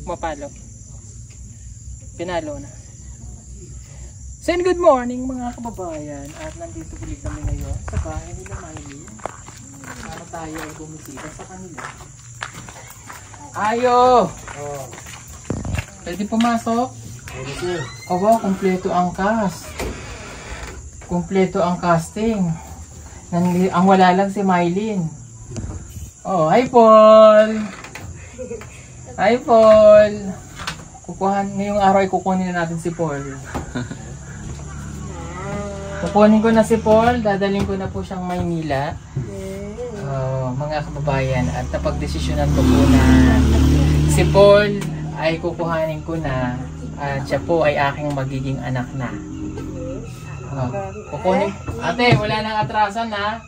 Mapalo. Pinalo na. So, good morning mga kababayan. At nandito ulit kami ngayon sa bahay nila Miley. Para tayo ay bumisita sa kanila. Ayo! Pwede pumasok? Oh wow, kompleto ang cast. Kompleto ang casting. Ang wala lang si Mylene. Oh, hi Paul! Hi Paul! Ngayong araw ay kukunin na natin si Paul. Kukunin ko na si Paul, dadalhin ko na po siyang Maynila. Mga kababayan, at napagdesisyonan ko po na si Paul ay kukuhanin ko na at siya po ay aking magiging anak na. Kukunin. Ate, wala nang atrasan ha.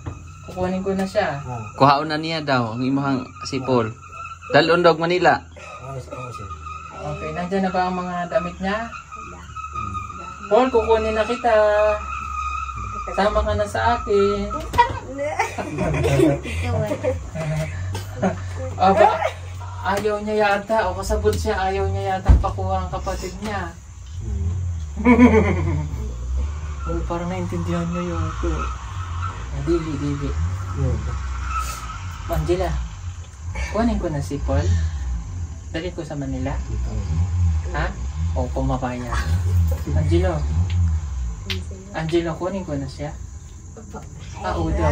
Kukunin ko na siya. Kuhaon na niya daw ang imong si Paul. Dalon dog Manila. Okay, nandiyan na ba ang mga damit niya? Paul, kukunin na kita. Sama ka na sa akin. Ayaw niya yata, o kasabot siya, ayaw niya yata pakuha ang kapatid niya. Parang naintindihan niya yun. Dili. Angela, kuhanin ko na si Paul. Dali ko sa Manila. Ha? O pumapaya. Angelo, kunin ko na siya. Oo daw.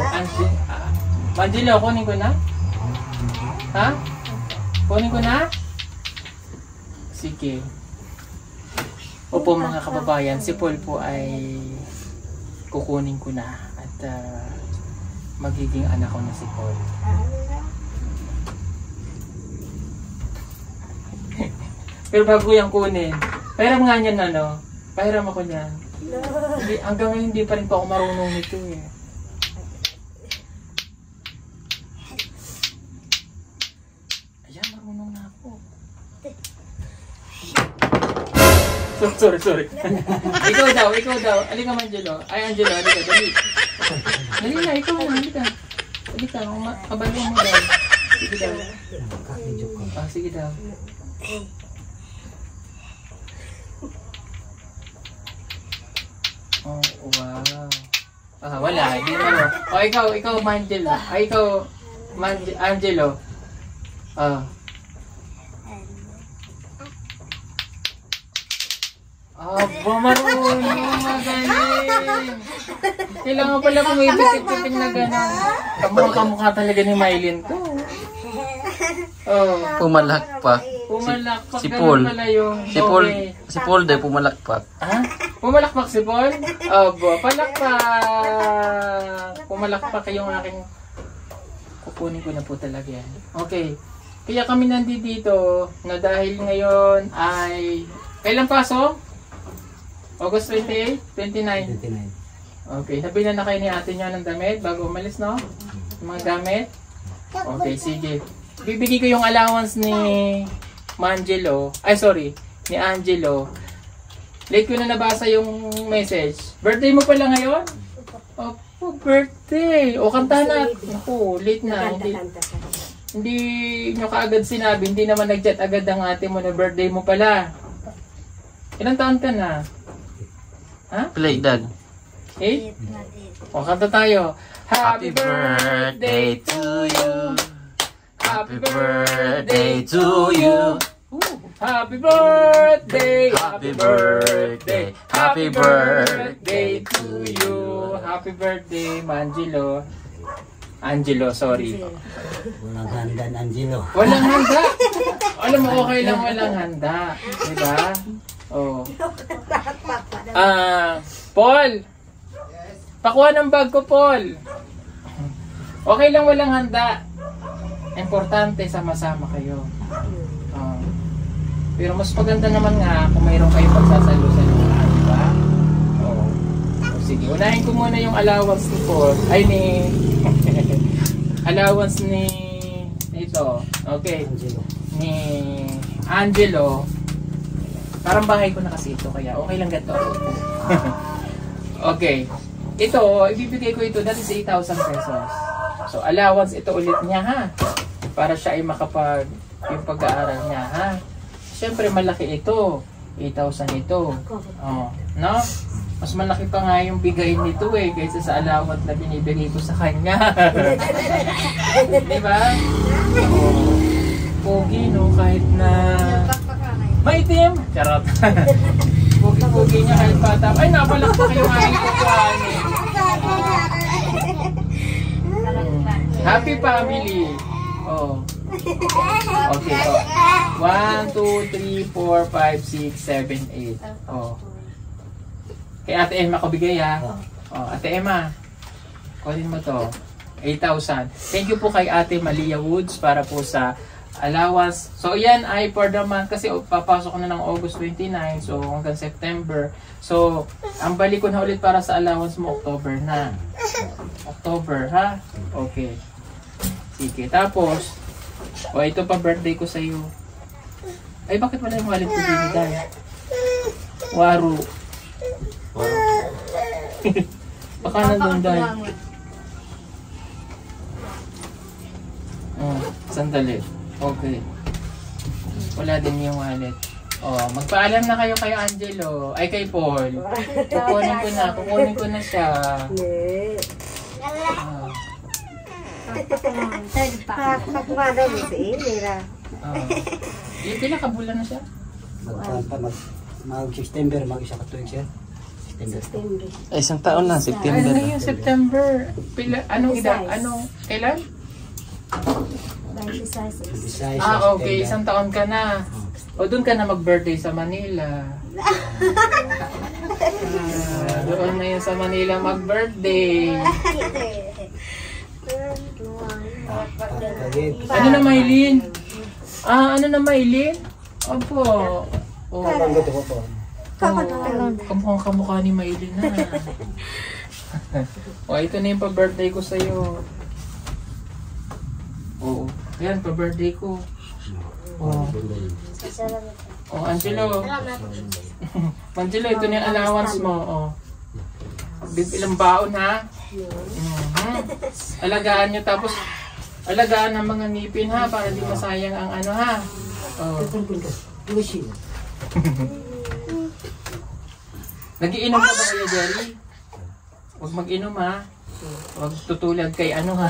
Angelo, kunin ko na? Ha? Kunin ko na? Sige. Opo mga kababayan, si Paul po ay kukunin ko na at magiging anak ko na si Paul. Pero bago yung kunin, pahiram nga niyan ano? Pahiram ako niyan. Hanggang ngayon hindi pa rin po ako marunong nito eh. Ayan, marunong na ako. Sorry. ikaw daw. Halika Angelo. Ay, Angelo, halika, dali. Dali na, ikaw na, halika. Halika, kabalo mo daw. Sige daw. Sige daw. Oh, wow. Wala, hindi mo. Oh, ikaw, Angelo. Ay, ikaw, Angelo. Marunong, magaling. Kailangan pala kung may bisip-bisip na gano'n. Kamukha talaga ni Mylene to. Pumalakpak. Pumalakpak si Paul. Pala yung si Paul dahil pumalakpak. Ha? Pumalakpak si Paul? Palakpak. Pumalakpak yung aking kukunin ko na po talaga yan. Okay. Kaya kami nandito na dahil ngayon ay kailan pasok? August 28? 29? 29. Okay. Nabila na kayo ni ate niya ng damit bago umalis, no? Mga gamit? Okay, sige. Bibigay ko yung allowance ni Angelo. Ni Angelo. Late ko na nabasa yung message. Birthday mo pala ngayon? Opo, birthday. O, kanta na. Naku, late na. Hindi nyo kaagad sinabi. Hindi naman nag-chat agad ang ate mo na birthday mo pala. Ilang taon ka na? Ha? Pila edad? 8? O, kanta tayo. Happy birthday to you. Happy birthday to you. Happy birthday, happy birthday, happy birthday to you. Happy birthday, Angelo. Sorry. Walang handa, Angelo. Walang handa. Alam mo, okay lang walang handa. Diba? Oh. Paul. Pakuha ng bag ko, Paul. Okay lang walang handa. Importante, sama-sama kayo. Pero mas maganda naman nga kung mayroon kayong pagsasalo-saluhan, di ba? Oo. Sige, unahin ko muna yung allowance ni Paul. Allowance ni ito. Okay. Ni Angelo. Parang bahay ko na kasi ito, kaya okay lang ganito. Okay. Ito, ibibigay ko ito dati sa 8,000 pesos. So, allowance ito ulit niya, ha? Para siya ay makapag yung pag-aaral niya, ha? syempre malaki ito. 8,000 ito. Oh, no? Mas malaki pa nga yung bigay nito eh, kaysa sa allowance na binibigay ko sa kanya. Diba? Oh, pogi, no? Kahit na maitim. Charot. Pogi-pogi niya kahit bata. Ay, napalakpak yung aking kukuhaan eh. Happy family. Oh. Okay, oh. 1, 2, 3, 4, 5, 6, 7, 8. Oh. Kay Ate Emma ko bigay ha. Oh, Ate Emma. Kunin mo to. 8,000. Thank you po kay Ate Malia Woods para po sa allowance. So yan ay for the month kasi papasok na ng August 29, so hanggang September. So ang balik ko na ulit para sa allowance mo October na. October ha? Okay. Sige, tapos ito pa birthday ko sa iyo. Ay bakit wala yung wallet ko din dahil? Waru. Baka nandun dahil. Sandali. Okay. Wala din yung wallet. Oh, magpaalam na kayo kay Angelo. Ay, kay Paul. Kukunin ko na siya. Pila ka bulan na siya? Mag-September, mag-isa ka tuwing siya. September. Ay, isang taon na, September. Ano yung September? Pila, anong edad? Anong, kailan? 26. Okay. Isang taon ka na. O doon ka na mag-birthday sa Manila. Doon na yun sa Manila mag-birthday. Ano na Maylin? Ano na Maylin? Opo. Oh. Kamukhang kamukha ni Maylin na. Ito na yung pa-birthday ko sa'yo. Oo. Yan, pa-birthday ko. Angelo. Angelo, ito na yung allowance mo. Ilang baon ha? Alagaan nyo tapos alagaan ang mga ngipin ha para di masayang ang ano ha. Nagiinom ka ba kayo, Jerry? Huwag mag-inom ha. Huwag tutulad kay ano ha.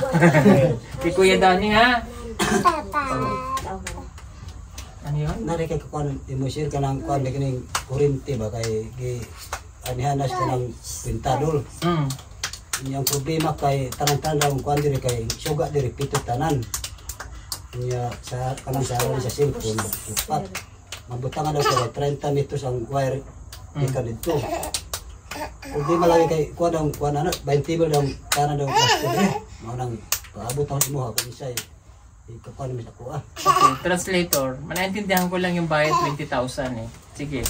Kay Kuya Danny ha. Ano yun? Nari kay kukuhan, imusir ka ng kuhan na kining kurinti ba kay anihanas ka ng pintadol. Yung problema kay tanang-tanang kuhan diri kay suga diri pito tanan. Niya sa kanang sa aron sa cellphone upat. Mabutang daw kay 30 meters ang wire ikan dito. Problema lagi kay kuhan ano 20 bal daw tanan daw plastic eh. Mao nang paabot ang imo kung isay ikakuan mi sa kuha. Okay, translator. Manaintindihan ko lang yung bayad 20,000 eh. Sige.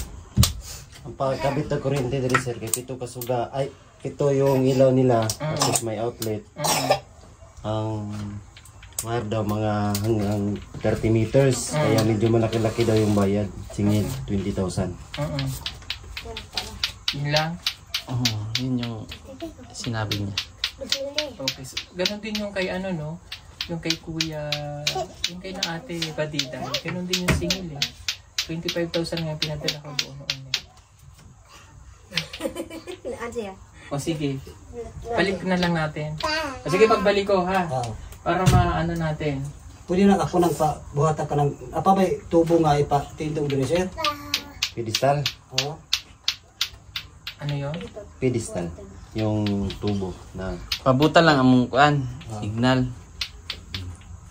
Ang pagkabit na kuryente diri sir kay pito kasuga ay ito yung ilaw nila tapos may outlet. Ang wire daw mga hanggang 30 meters kaya medyo malaki-laki daw yung bayad. Singil 20,000. Yun lang. Yun yung sinabi niya. Okay. So, ganun din yung kay ano no? Yung kay Kuya, yung kay na Ate Badida. Ganun din yung singil eh. 25,000 nga pinadala ko doon noon eh. O sige, balik na lang natin. O sige, pagbalik ko ha. Para maano natin. Pwede na ako nang buhatan ka ng apa ba tubo nga ipatindog diri sir? Pedestal. Oo. Ano yun? Pedestal. Yung tubo na Pabutan lang among kuan, signal.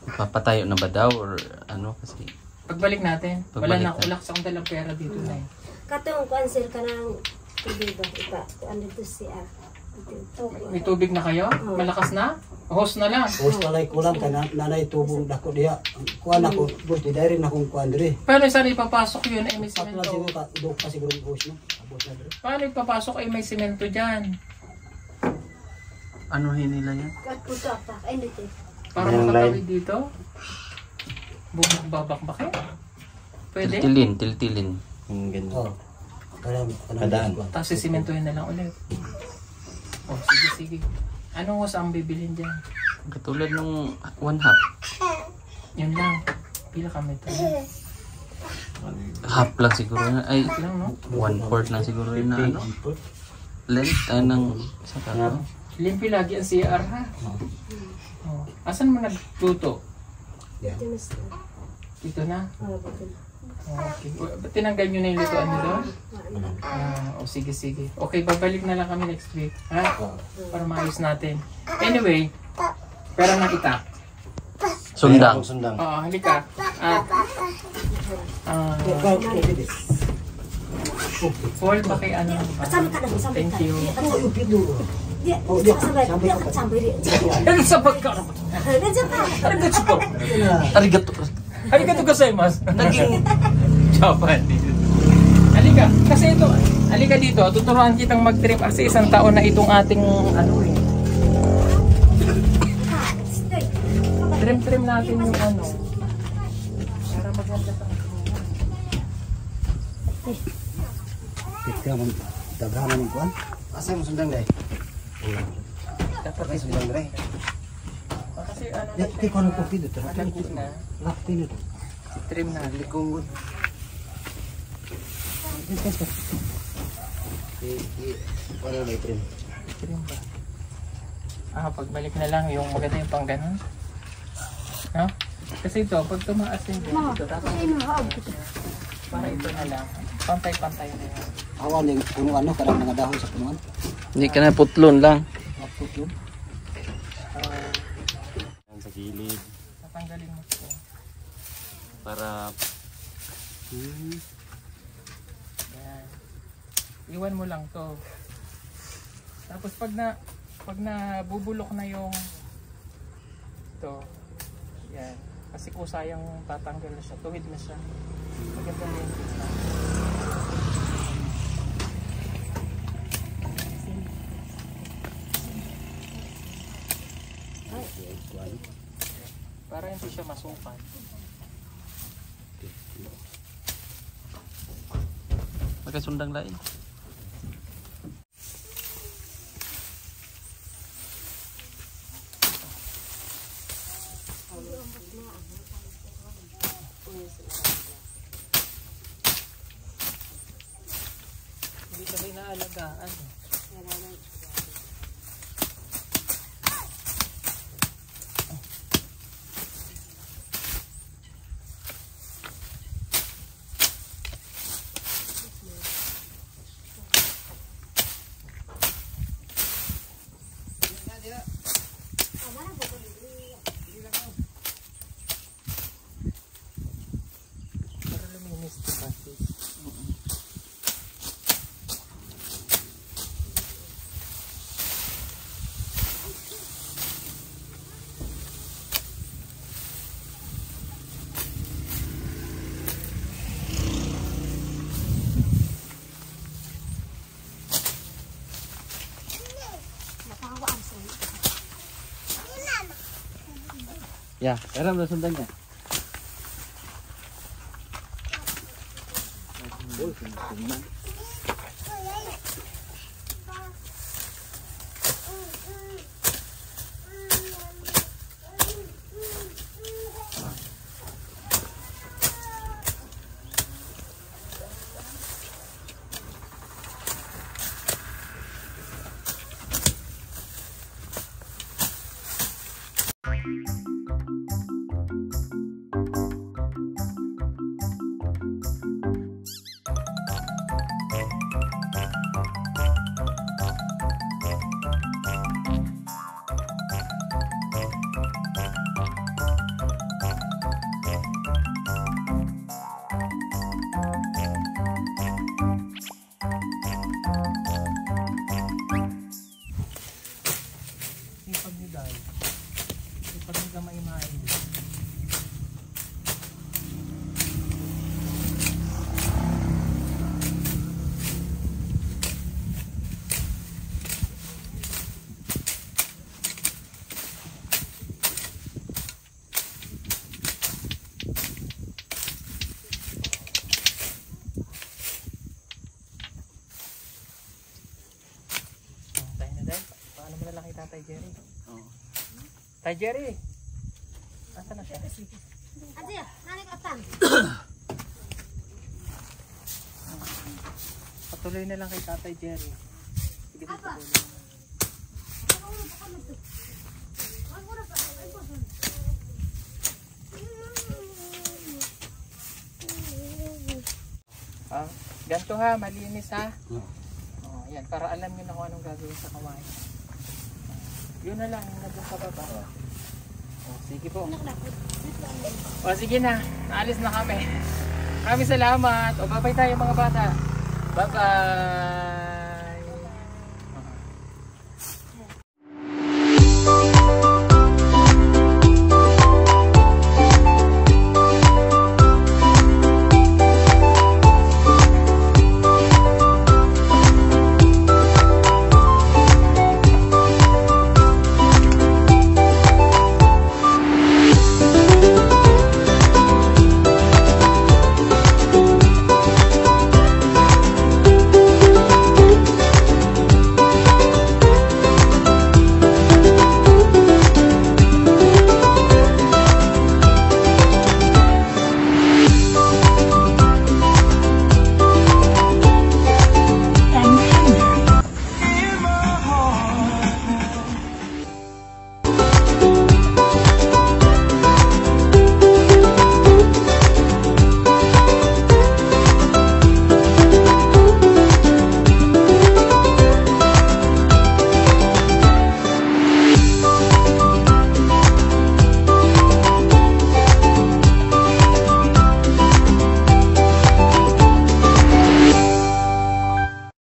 Papatayo na ba daw or ano kasi? Pagbalik natin. Pagbalik Wala natin. sa akong dalang pera dito na eh. Katong kuan sir ka ng tubig ba? Iba, kuan dito siya. May tubig na kayo? Malakas na? Hose na lang. Hos talay kulang ka nanay tubong dako diha. Kuan ako, bus di diri na kung kuan diri. Paano saan ipapasok yun ay may Patla simento? siguro ka do pa siguro hos no. Abot na diri. Paano ipapasok ay may simento dyan? Ano nila yan? Kat puto pa. Ay dito. Para Yung makatawid dito? Babakbakin? Pwede? Tiltilin. yung ganun. Oh. Kanang Padaan. Tapos sisimentohin na lang ulit. Sige. Anong hose ang bibilhin dyan? Katulad nung 1/2. Yun lang. Pila kami ito. Half lang siguro na. Ay, Lang, no? 1/4 lang siguro yun na ano. Length ng sa kato. Limpi lagi ang CR, ha? Oh. Asan mo nagtuto? Yan. Dito na? Oh, bakit? Okay. Ba't tinanggal nyo na yung lutuan nyo doon? Sige, sige. Okay, babalik na lang kami next week. Ha? Para maayos natin. Anyway, pera na kita. Sundang. Sundang. Oo, halika. At, Paul, baki ano ba? Sampai ka na, sampai Thank ka. you. Dia, sampai, dia akan sampai dia. Ano sa pagka? Dia sampai. Arigato po. Arigato. Arigato gozaimasu. Naging Japanese. Halika, kasi ito, halika dito, tuturuan kitang mag-trip kasi isang taon na itong ating ano eh. Trim natin yung ano. Para maganda sa Kita man daghanan ng kuan. Asa mo sundang dai? dapat Ay sundang dai. kasi ano Ya, ti kono ko pido tra. lagkit na, Lakti nito. trim na. Likong. Ano na trim? Trim ba? Pagbalik na lang yung maganda yung pang ganun. No? Kasi ito, pag tumaas yung ganito, dapat para ito na lang. Pantay-pantay na yan. Awan yung puno ano kadang mga dahon sa punuan. hindi ka na putlon lang. Apot yun. Sa gilid Natanggalin mo ito. para Yan. Iwan mo lang to. Tapos pag nabubulok na yung ito, yan. Kasi kung sayang tatanggal na siya, tuwid na siya. Maganda na yung gitna. Para hindi siya masukan. Magkasundang lain. Hindi kasi naalagaan. Para luminis ito kasi. Ya, eram na sundangnya. Sipag ni Dai. Sipag ni kamay-main. Tayo na Dai. Paano mo na lang kita Tay Jerry? Tay Jerry! Asa na siya? Aja, narik atan. tuloy na lang kay Tatay Jerry. Sige dito tuloy. Ganito ha, malinis ha. Oh, yan, para alam nyo na kung anong gagawin sa kawain. Yun na lang, yung nandun sa baba. Oh, sige po. O sige na, naalis na kami. Maraming salamat. O babay tayo mga bata. Bye-bye.